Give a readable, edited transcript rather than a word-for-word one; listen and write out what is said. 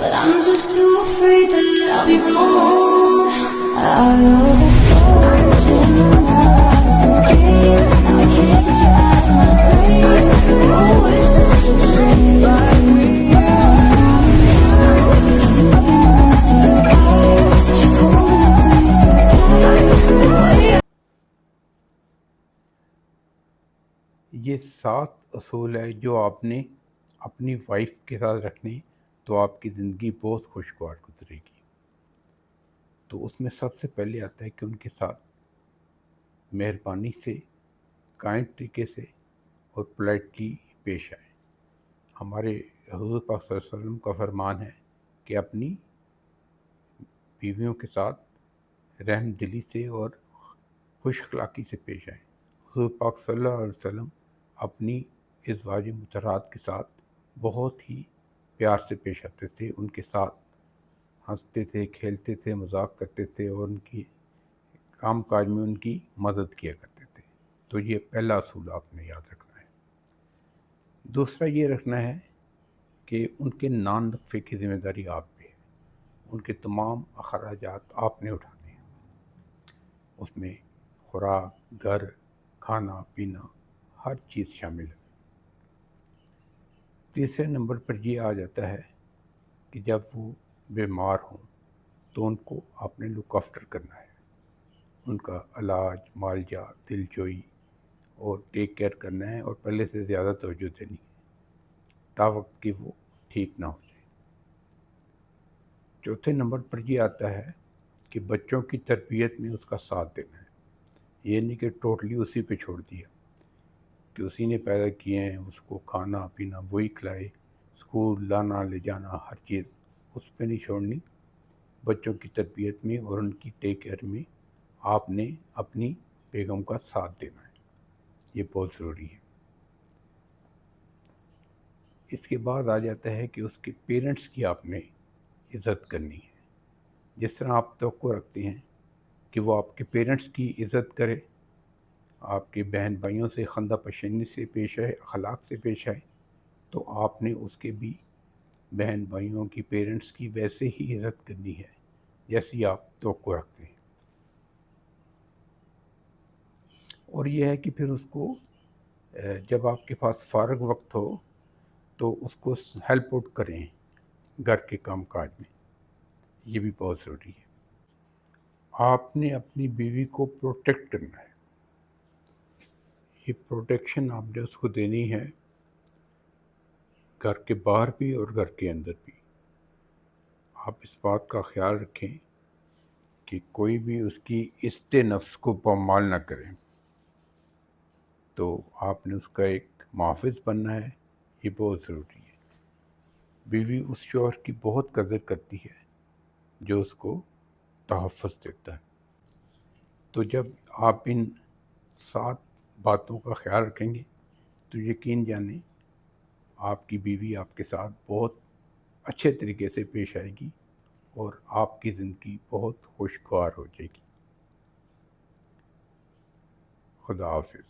but I'm just too afraid that I'll be wrong. I love it. یہ 7 اصول ہے جو آپ نے اپنی وائف کے ساتھ رکھنے تو آپ کی زندگی بہت خوشگوار گزرے گی۔ تو اس میں سب سے پہلے آتا ہے کہ ان کے ساتھ مہربانی سے، کائنڈ طریقے سے اور پولائٹلی پیش آئیں۔ ہمارے حضور پاک صلی اللہ علیہ وسلم کا فرمان ہے کہ اپنی بیویوں کے ساتھ رحم دلی سے اور خوش اخلاقی سے پیش آئیں۔ حضور پاک صلی اللہ علیہ وسلم اپنی ازواج مطہرات کے ساتھ بہت ہی پیار سے پیش آتے تھے، ان کے ساتھ ہنستے تھے، کھیلتے تھے، مذاق کرتے تھے اور ان کی کام کاج میں ان کی مدد کیا کرتے تھے۔ تو یہ پہلا اصول آپ نے یاد رکھنا ہے۔ دوسرا یہ رکھنا ہے کہ ان کے نان وقفے کی ذمہ داری آپ پہ ہے، ان کے تمام اخراجات آپ نے اٹھانے ہیں، اس میں خوراک، گھر، کھانا پینا، ہر چیز شامل ہے۔ تیسرے نمبر پر یہ آ جاتا ہے کہ جب وہ بیمار ہوں تو ان کو آپ نے لک آفٹر کرنا ہے، ان کا علاج، معالجہ، دل جوئی اور ٹیک کیئر کرنا ہے، اور پہلے سے زیادہ توجہ دینی ہے تا وقت کہ وہ ٹھیک نہ ہو جائے۔ چوتھے نمبر پر یہ آتا ہے کہ بچوں کی تربیت میں اس کا ساتھ دینا ہے۔ یہ نہیں کہ ٹوٹلی اسی پہ چھوڑ دیا کہ اسی نے پیدا کیے ہیں، اس کو کھانا پینا وہی کھلائے، اسکول لانا لے جانا ہر چیز اس پہ نہیں چھوڑنی۔ بچوں کی تربیت میں اور ان کی ٹیک کیئر میں آپ نے اپنی بیگم کا ساتھ دینا ہے، یہ بہت ضروری ہے۔ اس کے بعد آ جاتا ہے کہ اس کے پیرنٹس کی آپ نے عزت کرنی ہے۔ جس طرح آپ توقع رکھتے ہیں کہ وہ آپ کے پیرنٹس کی عزت کرے، آپ کے بہن بھائیوں سے خندہ پشینی سے پیش آئے، اخلاق سے پیش آئے، تو آپ نے اس کے بھی بہن بھائیوں کی، پیرنٹس کی ویسے ہی عزت کرنی ہے جیسی آپ توقع رکھتے ہیں۔ اور یہ ہے کہ پھر اس کو جب آپ کے پاس فارغ وقت ہو تو اس کو ہیلپ آؤٹ کریں گھر کے کام کاج میں، یہ بھی بہت ضروری ہے۔ آپ نے اپنی بیوی کو پروٹیکٹ کرنا ہے، یہ پروٹیکشن آپ نے اس کو دینی ہے گھر کے باہر بھی اور گھر کے اندر بھی۔ آپ اس بات کا خیال رکھیں کہ کوئی بھی اس کی عزت نفس کو پامال نہ کرے، تو آپ نے اس کا ایک محافظ بننا ہے، یہ بہت ضروری ہے۔ بیوی اس شوہر کی بہت قدر کرتی ہے جو اس کو تحفظ دیتا ہے۔ تو جب آپ ان 7 باتوں کا خیال رکھیں گے تو یقین جانیں آپ کی بیوی آپ کے ساتھ بہت اچھے طریقے سے پیش آئے گی اور آپ کی زندگی بہت خوشگوار ہو جائے گی۔ خدا حافظ۔